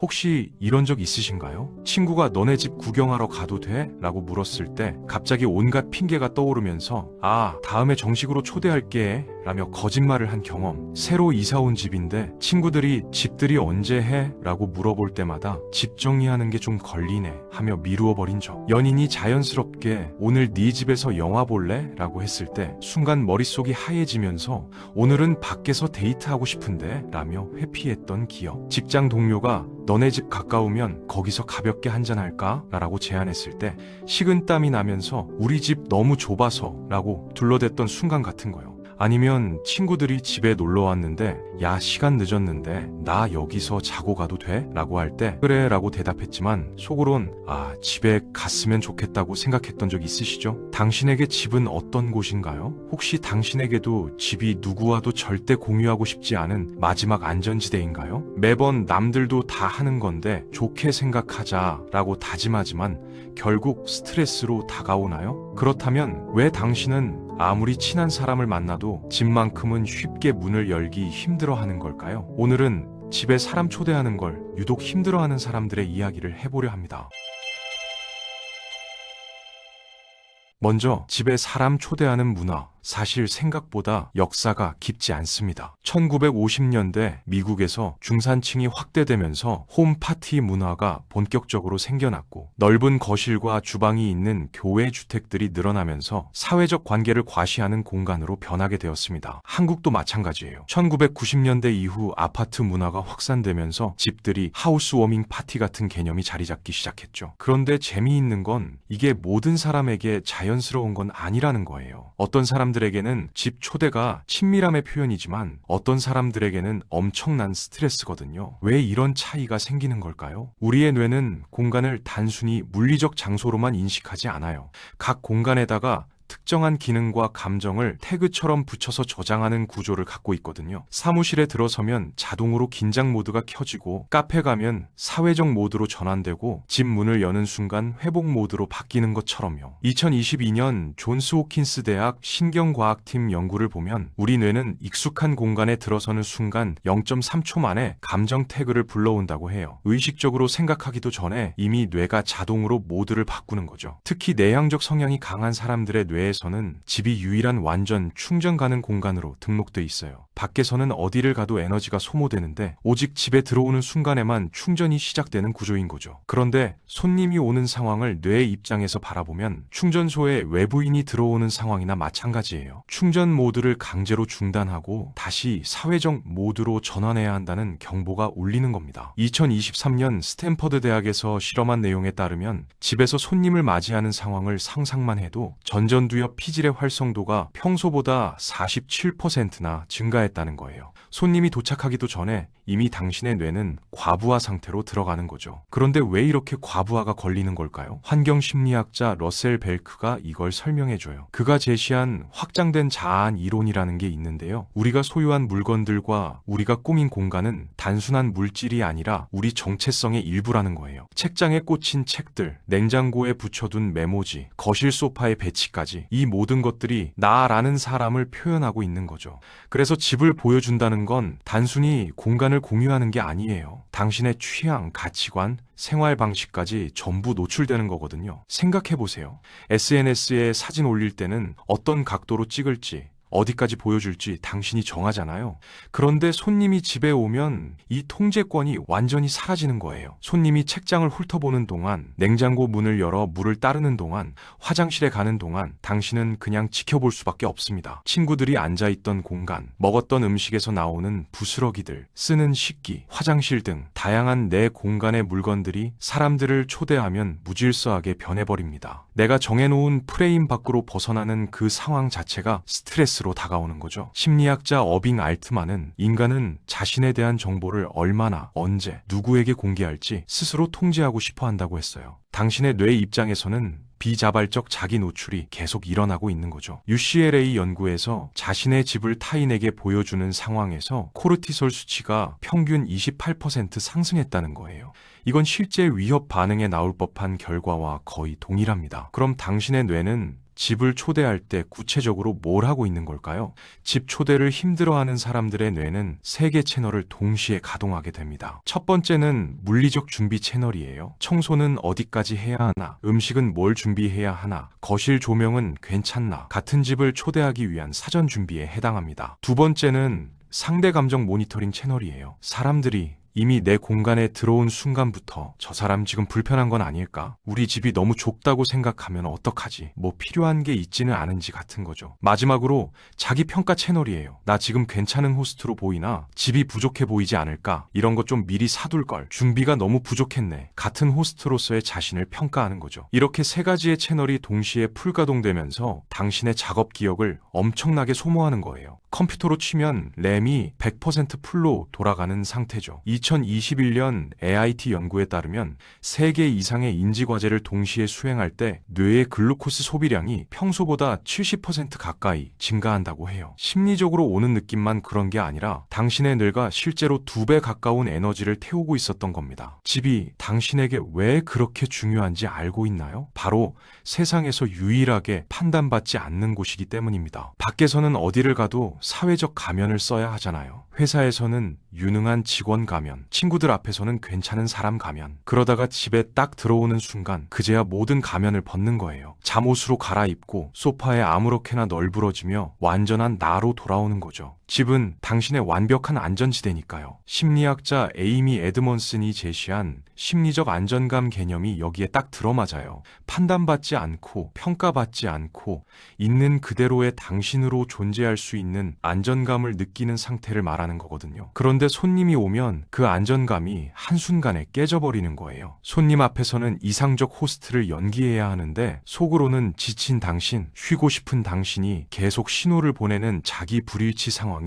혹시 이런 적 있으신가요? 친구가 너네 집 구경하러 가도 돼? 라고 물었을 때 갑자기 온갖 핑계가 떠오르면서 다음에 정식으로 초대할게 라며 거짓말을 한 경험. 새로 이사 온 집인데 친구들이 집들이 언제 해? 라고 물어볼 때마다 집 정리하는 게 좀 걸리네 하며 미루어 버린 적. 연인이 자연스럽게 오늘 네 집에서 영화 볼래? 라고 했을 때 순간 머릿속이 하얘지면서 오늘은 밖에서 데이트하고 싶은데 라며 회피했던 기억. 직장 동료가 너네 집 가까우면 거기서 가볍게 한잔할까? 라고 제안했을 때 식은땀이 나면서 우리 집 너무 좁아서 라고 둘러댔던 순간 같은 거요. 아니면 친구들이 집에 놀러 왔는데 야 시간 늦었는데 나 여기서 자고 가도 돼? 라고 할 때 그래 라고 대답했지만 속으론 집에 갔으면 좋겠다고 생각했던 적 있으시죠? 당신에게 집은 어떤 곳인가요? 혹시 당신에게도 집이 누구와도 절대 공유하고 싶지 않은 마지막 안전지대인가요? 매번 남들도 다 하는 건데 좋게 생각하자 라고 다짐하지만 결국 스트레스로 다가오나요? 그렇다면 왜 당신은 아무리 친한 사람을 만나도 집만큼은 쉽게 문을 열기 힘들어하는 걸까요? 오늘은 집에 사람 초대하는 걸 유독 힘들어하는 사람들의 이야기를 해보려 합니다. 먼저 집에 사람 초대하는 문화, 사실 생각보다 역사가 깊지 않습니다. 1950년대 미국에서 중산층이 확대되면서 홈파티 문화가 본격적으로 생겨났고 넓은 거실과 주방이 있는 교외 주택들이 늘어나면서 사회적 관계를 과시하는 공간으로 변하게 되었습니다. 한국도 마찬가지예요. 1990년대 이후 아파트 문화가 확산되면서 집들이 하우스워밍 파티 같은 개념이 자리 잡기 시작했죠. 그런데 재미있는 건 이게 모든 사람에게 자연스러운 건 아니라는 거예요. 어떤 사람들에게는 집 초대가 친밀함의 표현이지만 어떤 사람들에게는 엄청난 스트레스거든요. 왜 이런 차이가 생기는 걸까요? 우리의 뇌는 공간을 단순히 물리적 장소로만 인식하지 않아요. 각 공간에다가 특정한 기능과 감정을 태그처럼 붙여서 저장하는 구조를 갖고 있거든요. 사무실에 들어서면 자동으로 긴장 모드가 켜지고 카페 가면 사회적 모드로 전환되고 집 문을 여는 순간 회복 모드로 바뀌는 것처럼요. 2022년 존스 호킨스 대학 신경과학팀 연구를 보면 우리 뇌는 익숙한 공간에 들어서는 순간 0.3초 만에 감정 태그를 불러온다고 해요. 의식적으로 생각하기도 전에 이미 뇌가 자동으로 모드를 바꾸는 거죠. 특히 내향적 성향이 강한 사람들의 뇌에서는 집이 유일한 완전 충전 가능 공간으로 등록돼 있어요. 밖에서는 어디를 가도 에너지가 소모되는데 오직 집에 들어오는 순간에만 충전이 시작되는 구조인 거죠. 그런데 손님이 오는 상황을 뇌의 입장에서 바라보면 충전소에 외부인이 들어오는 상황이나 마찬가지예요. 충전 모드를 강제로 중단하고 다시 사회적 모드로 전환해야 한다는 경보가 울리는 겁니다. 2023년 스탠퍼드 대학에서 실험한 내용에 따르면 집에서 손님을 맞이하는 상황을 상상만 해도 전두엽 피질의 활성도가 평소보다 47%나 증가했다는 거예요. 손님이 도착하기도 전에 이미 당신의 뇌는 과부하 상태로 들어가는 거죠. 그런데 왜 이렇게 과부하가 걸리는 걸까요? 환경심리학자 러셀 벨크가 이걸 설명해줘요. 그가 제시한 확장된 자아한 이론이라는 게 있는데요. 우리가 소유한 물건들과 우리가 꾸민 공간은 단순한 물질이 아니라 우리 정체성의 일부라는 거예요. 책장에 꽂힌 책들, 냉장고에 붙여둔 메모지, 거실 소파의 배치까지 이 모든 것들이 나라는 사람을 표현하고 있는 거죠. 그래서 집을 보여준다는 건 단순히 공간을 공유하는 게 아니에요. 당신의 취향, 가치관, 생활 방식까지 전부 노출되는 거거든요. 생각해보세요. SNS에 사진 올릴 때는 어떤 각도로 찍을지, 어디까지 보여줄지 당신이 정하잖아요. 그런데 손님이 집에 오면 이 통제권이 완전히 사라지는 거예요. 손님이 책장을 훑어보는 동안, 냉장고 문을 열어 물을 따르는 동안, 화장실에 가는 동안 당신은 그냥 지켜볼 수밖에 없습니다. 친구들이 앉아있던 공간, 먹었던 음식에서 나오는 부스러기들, 쓰는 식기, 화장실 등 다양한 내 공간의 물건들이 사람들을 초대하면 무질서하게 변해버립니다. 내가 정해놓은 프레임 밖으로 벗어나는 그 상황 자체가 스트레스로 다가오는 거죠. 심리학자 어빙 알트만은 인간은 자신에 대한 정보를 얼마나, 언제, 누구에게 공개할지 스스로 통제하고 싶어 한다고 했어요. 당신의 뇌 입장에서는 비자발적 자기 노출이 계속 일어나고 있는 거죠. UCLA 연구에서 자신의 집을 타인에게 보여주는 상황에서 코르티솔 수치가 평균 28% 상승했다는 거예요. 이건 실제 위협 반응에 나올 법한 결과와 거의 동일합니다. 그럼 당신의 뇌는 집을 초대할 때 구체적으로 뭘 하고 있는 걸까요? 집 초대를 힘들어하는 사람들의 뇌는 3개 채널을 동시에 가동하게 됩니다. 첫 번째는 물리적 준비 채널이에요. 청소는 어디까지 해야 하나? 음식은 뭘 준비해야 하나? 거실 조명은 괜찮나? 같은 집을 초대하기 위한 사전 준비에 해당합니다. 두 번째는 상대 감정 모니터링 채널이에요. 사람들이 이미 내 공간에 들어온 순간부터 저 사람 지금 불편한 건 아닐까? 우리 집이 너무 좁다고 생각하면 어떡하지? 뭐 필요한 게 있지는 않은지 같은 거죠. 마지막으로 자기 평가 채널이에요. 나 지금 괜찮은 호스트로 보이나? 집이 부족해 보이지 않을까? 이런 것 좀 미리 사둘 걸. 준비가 너무 부족했네. 같은 호스트로서의 자신을 평가하는 거죠. 이렇게 3가지의 채널이 동시에 풀가동되면서 당신의 작업 기억을 엄청나게 소모하는 거예요. 컴퓨터로 치면 램이 100% 풀로 돌아가는 상태죠. 2021년 AIT 연구에 따르면 3개 이상의 인지과제를 동시에 수행할 때 뇌의 글루코스 소비량이 평소보다 70% 가까이 증가한다고 해요. 심리적으로 오는 느낌만 그런 게 아니라 당신의 뇌가 실제로 2배 가까운 에너지를 태우고 있었던 겁니다. 집이 당신에게 왜 그렇게 중요한지 알고 있나요? 바로 세상에서 유일하게 판단받지 않는 곳이기 때문입니다. 밖에서는 어디를 가도 사회적 가면을 써야 하잖아요. 회사에서는 유능한 직원 가면, 친구들 앞에서는 괜찮은 사람 가면, 그러다가 집에 딱 들어오는 순간 그제야 모든 가면을 벗는 거예요. 잠옷으로 갈아입고 소파에 아무렇게나 널브러지며 완전한 나로 돌아오는 거죠. 집은 당신의 완벽한 안전지대니까요. 심리학자 에이미 에드먼슨이 제시한 심리적 안전감 개념이 여기에 딱 들어맞아요. 판단받지 않고 평가받지 않고 있는 그대로의 당신으로 존재할 수 있는 안전감을 느끼는 상태를 말하는 거거든요. 그런데 손님이 오면 그 안전감이 한순간에 깨져버리는 거예요. 손님 앞에서는 이상적 호스트를 연기해야 하는데 속으로는 지친 당신, 쉬고 싶은 당신이 계속 신호를 보내는 자기 불일치 상황이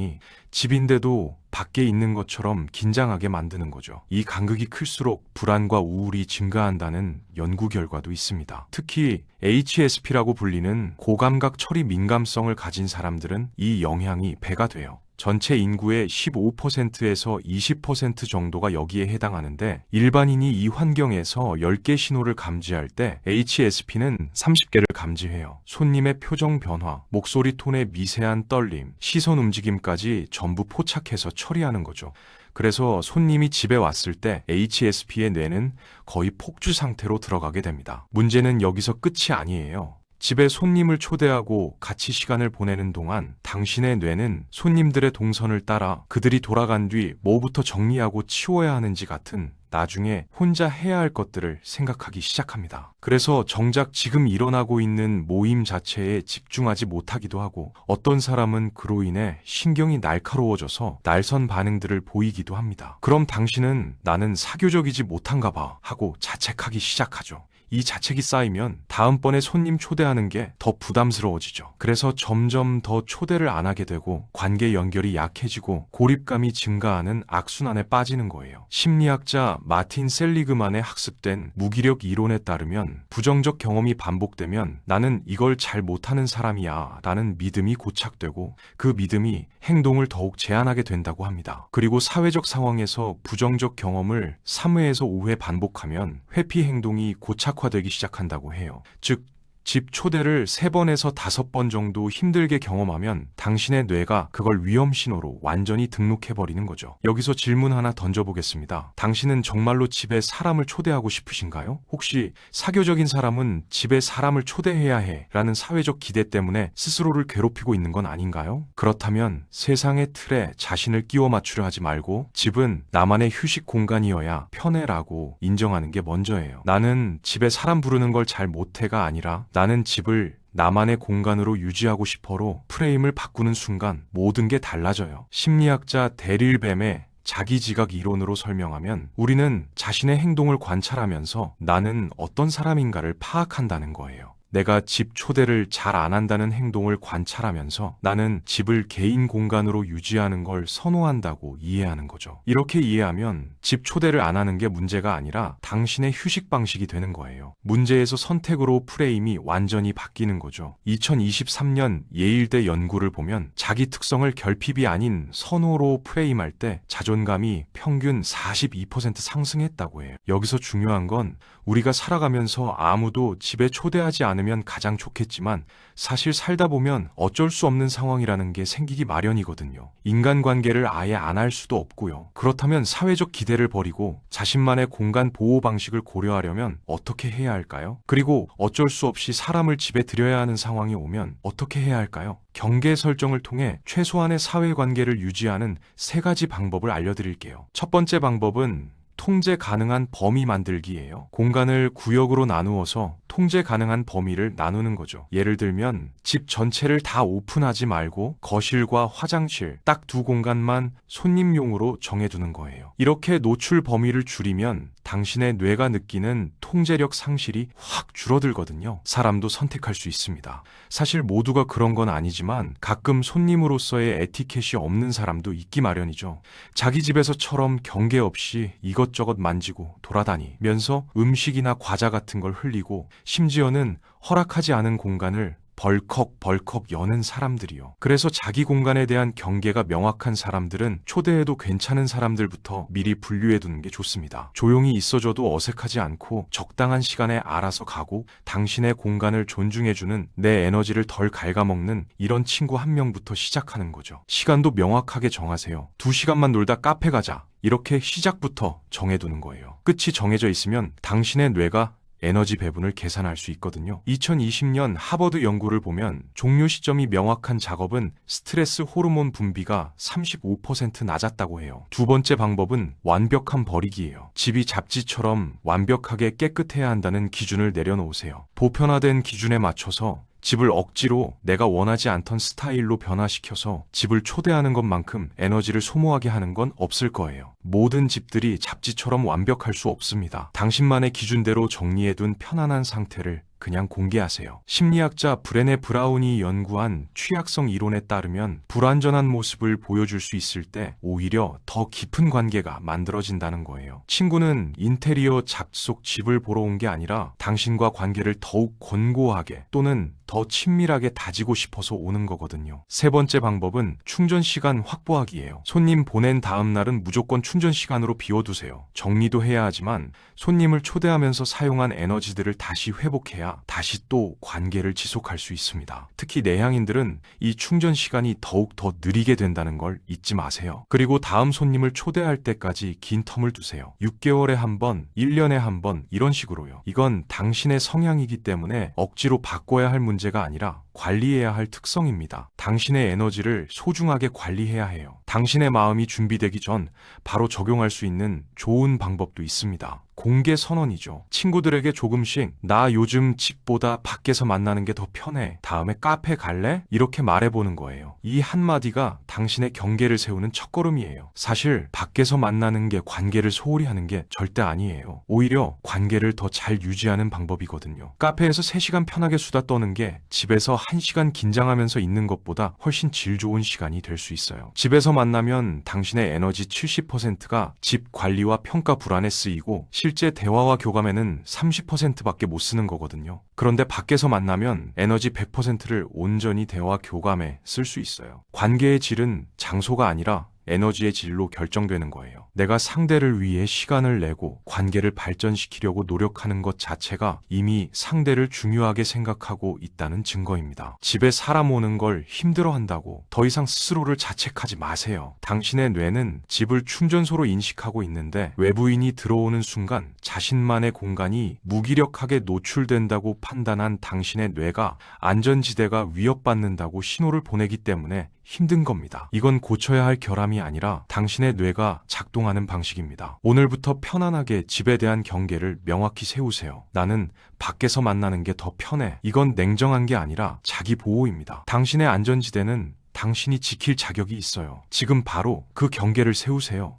집인데도 밖에 있는 것처럼 긴장하게 만드는 거죠. 이 간극이 클수록 불안과 우울이 증가한다는 연구 결과도 있습니다. 특히 HSP라고 불리는 고감각 처리 민감성을 가진 사람들은 이 영향이 배가 돼요. 전체 인구의 15%에서 20% 정도가 여기에 해당하는데 일반인이 이 환경에서 10개 신호를 감지할 때 HSP는 30개를 감지해요. 손님의 표정 변화, 목소리 톤의 미세한 떨림, 시선 움직임까지 전부 포착해서 처리하는 거죠. 그래서 손님이 집에 왔을 때 HSP의 뇌는 거의 폭주 상태로 들어가게 됩니다. 문제는 여기서 끝이 아니에요. 집에 손님을 초대하고 같이 시간을 보내는 동안 당신의 뇌는 손님들의 동선을 따라 그들이 돌아간 뒤 뭐부터 정리하고 치워야 하는지 같은 나중에 혼자 해야 할 것들을 생각하기 시작합니다. 그래서 정작 지금 일어나고 있는 모임 자체에 집중하지 못하기도 하고 어떤 사람은 그로 인해 신경이 날카로워져서 날선 반응들을 보이기도 합니다. 그럼 당신은 나는 사교적이지 못한가 봐 하고 자책하기 시작하죠. 이 자책이 쌓이면 다음번에 손님 초대하는 게 더 부담스러워지죠. 그래서 점점 더 초대를 안 하게 되고 관계 연결이 약해지고 고립감이 증가하는 악순환에 빠지는 거예요. 심리학자 마틴 셀리그만의 학습된 무기력 이론에 따르면 부정적 경험이 반복되면 나는 이걸 잘 못하는 사람이야 라는 믿음이 고착되고 그 믿음이 행동을 더욱 제한하게 된다고 합니다. 그리고 사회적 상황에서 부정적 경험을 3회에서 5회 반복하면 회피 행동이 고착화되기 시작한다고 해요. 즉 집 초대를 3번에서 5번 정도 힘들게 경험하면 당신의 뇌가 그걸 위험 신호로 완전히 등록해버리는 거죠. 여기서 질문 하나 던져보겠습니다. 당신은 정말로 집에 사람을 초대하고 싶으신가요? 혹시 사교적인 사람은 집에 사람을 초대해야 해 라는 사회적 기대 때문에 스스로를 괴롭히고 있는 건 아닌가요? 그렇다면 세상의 틀에 자신을 끼워 맞추려 하지 말고 집은 나만의 휴식 공간이어야 편해라고 인정하는 게 먼저예요. 나는 집에 사람 부르는 걸 잘 못해가 아니라 나는 집을 나만의 공간으로 유지하고 싶어로 프레임을 바꾸는 순간 모든 게 달라져요. 심리학자 데릴 뱀의 자기지각 이론으로 설명하면 우리는 자신의 행동을 관찰하면서 나는 어떤 사람인가를 파악한다는 거예요. 내가 집 초대를 잘 안 한다는 행동을 관찰하면서 나는 집을 개인 공간으로 유지하는 걸 선호한다고 이해하는 거죠. 이렇게 이해하면 집 초대를 안 하는 게 문제가 아니라 당신의 휴식 방식이 되는 거예요. 문제에서 선택으로 프레임이 완전히 바뀌는 거죠. 2023년 예일대 연구를 보면 자기 특성을 결핍이 아닌 선호로 프레임할 때 자존감이 평균 42% 상승했다고 해요. 여기서 중요한 건 우리가 살아가면서 아무도 집에 초대하지 않으면 않으면 가장 좋겠지만 사실 살다 보면 어쩔 수 없는 상황이라는 게 생기기 마련이거든요. 인간관계를 아예 안 할 수도 없고요. 그렇다면 사회적 기대를 버리고 자신만의 공간 보호 방식을 고려하려면 어떻게 해야 할까요? 그리고 어쩔 수 없이 사람을 집에 들여야 하는 상황이 오면 어떻게 해야 할까요? 경계 설정을 통해 최소한의 사회관계를 유지하는 3가지 방법을 알려드릴게요. 첫 번째 방법은 통제 가능한 범위 만들기예요. 공간을 구역으로 나누어서 통제 가능한 범위를 나누는 거죠. 예를 들면 집 전체를 다 오픈하지 말고 거실과 화장실 딱 2 공간만 손님용으로 정해두는 거예요. 이렇게 노출 범위를 줄이면 당신의 뇌가 느끼는 통제력 상실이 확 줄어들거든요. 사람도 선택할 수 있습니다. 사실 모두가 그런 건 아니지만 가끔 손님으로서의 에티켓이 없는 사람도 있기 마련이죠. 자기 집에서처럼 경계 없이 이것저것 만지고 돌아다니면서 음식이나 과자 같은 걸 흘리고 심지어는 허락하지 않은 공간을 벌컥벌컥 여는 사람들이요. 그래서 자기 공간에 대한 경계가 명확한 사람들은 초대해도 괜찮은 사람들부터 미리 분류해두는 게 좋습니다. 조용히 있어줘도 어색하지 않고 적당한 시간에 알아서 가고 당신의 공간을 존중해주는, 내 에너지를 덜 갉아먹는 이런 친구 1명부터 시작하는 거죠. 시간도 명확하게 정하세요. 2시간만 놀다 카페 가자. 이렇게 시작부터 정해두는 거예요. 끝이 정해져 있으면 당신의 뇌가 에너지 배분을 계산할 수 있거든요. 2020년 하버드 연구를 보면 종료 시점이 명확한 작업은 스트레스 호르몬 분비가 35% 낮았다고 해요. 2번째 방법은 완벽한 버리기예요. 집이 잡지처럼 완벽하게 깨끗해야 한다는 기준을 내려놓으세요. 보편화된 기준에 맞춰서 집을 억지로 내가 원하지 않던 스타일로 변화시켜서 집을 초대하는 것만큼 에너지를 소모하게 하는 건 없을 거예요. 모든 집들이 잡지처럼 완벽할 수 없습니다. 당신만의 기준대로 정리해둔 편안한 상태를 그냥 공개하세요. 심리학자 브레네 브라운이 연구한 취약성 이론에 따르면 불완전한 모습을 보여줄 수 있을 때 오히려 더 깊은 관계가 만들어진다는 거예요. 친구는 인테리어 잡속 집을 보러 온 게 아니라 당신과 관계를 더욱 견고하게 또는 더 친밀하게 다지고 싶어서 오는 거거든요. 3번째 방법은 충전 시간 확보하기예요. 손님 보낸 다음 날은 무조건 충전 시간으로 비워두세요. 정리도 해야 하지만 손님을 초대하면서 사용한 에너지들을 다시 회복해야 다시 또 관계를 지속할 수 있습니다. 특히 내향인들은 이 충전 시간이 더욱 더 느리게 된다는 걸 잊지 마세요. 그리고 다음 손님을 초대할 때까지 긴 텀을 두세요. 6개월에 한 번, 1년에 한 번 이런 식으로요. 이건 당신의 성향이기 때문에 억지로 바꿔야 할 문제가 아니라 관리해야 할 특성입니다. 당신의 에너지를 소중하게 관리해야 해요. 당신의 마음이 준비되기 전 바로 적용할 수 있는 좋은 방법도 있습니다. 공개 선언이죠. 친구들에게 조금씩 나 요즘 집보다 밖에서 만나는 게 더 편해. 다음에 카페 갈래? 이렇게 말해보는 거예요. 이 한마디가 당신의 경계를 세우는 첫걸음이에요. 사실 밖에서 만나는 게 관계를 소홀히 하는 게 절대 아니에요. 오히려 관계를 더 잘 유지하는 방법이거든요. 카페에서 3시간 편하게 수다 떠는 게 집에서 1시간 긴장하면서 있는 것보다 훨씬 질 좋은 시간이 될 수 있어요. 집에서 만나면 당신의 에너지 70%가 집 관리와 평가 불안에 쓰이고 실제 대화와 교감에는 30%밖에 못 쓰는 거거든요. 그런데 밖에서 만나면 에너지 100%를 온전히 대화 교감에 쓸 수 있어요. 관계의 질은 장소가 아니라 에너지의 질로 결정되는 거예요. 내가 상대를 위해 시간을 내고 관계를 발전시키려고 노력하는 것 자체가 이미 상대를 중요하게 생각하고 있다는 증거입니다. 집에 사람 오는 걸 힘들어한다고 더 이상 스스로를 자책하지 마세요. 당신의 뇌는 집을 충전소로 인식하고 있는데 외부인이 들어오는 순간 자신만의 공간이 무기력하게 노출된다고 판단한 당신의 뇌가 안전지대가 위협받는다고 신호를 보내기 때문에 힘든 겁니다. 이건 고쳐야 할 결함이 아니라 당신의 뇌가 작동하는 방식입니다. 오늘부터 편안하게 집에 대한 경계를 명확히 세우세요. 나는 밖에서 만나는 게 더 편해. 이건 냉정한 게 아니라 자기 보호입니다. 당신의 안전지대는 당신이 지킬 자격이 있어요. 지금 바로 그 경계를 세우세요.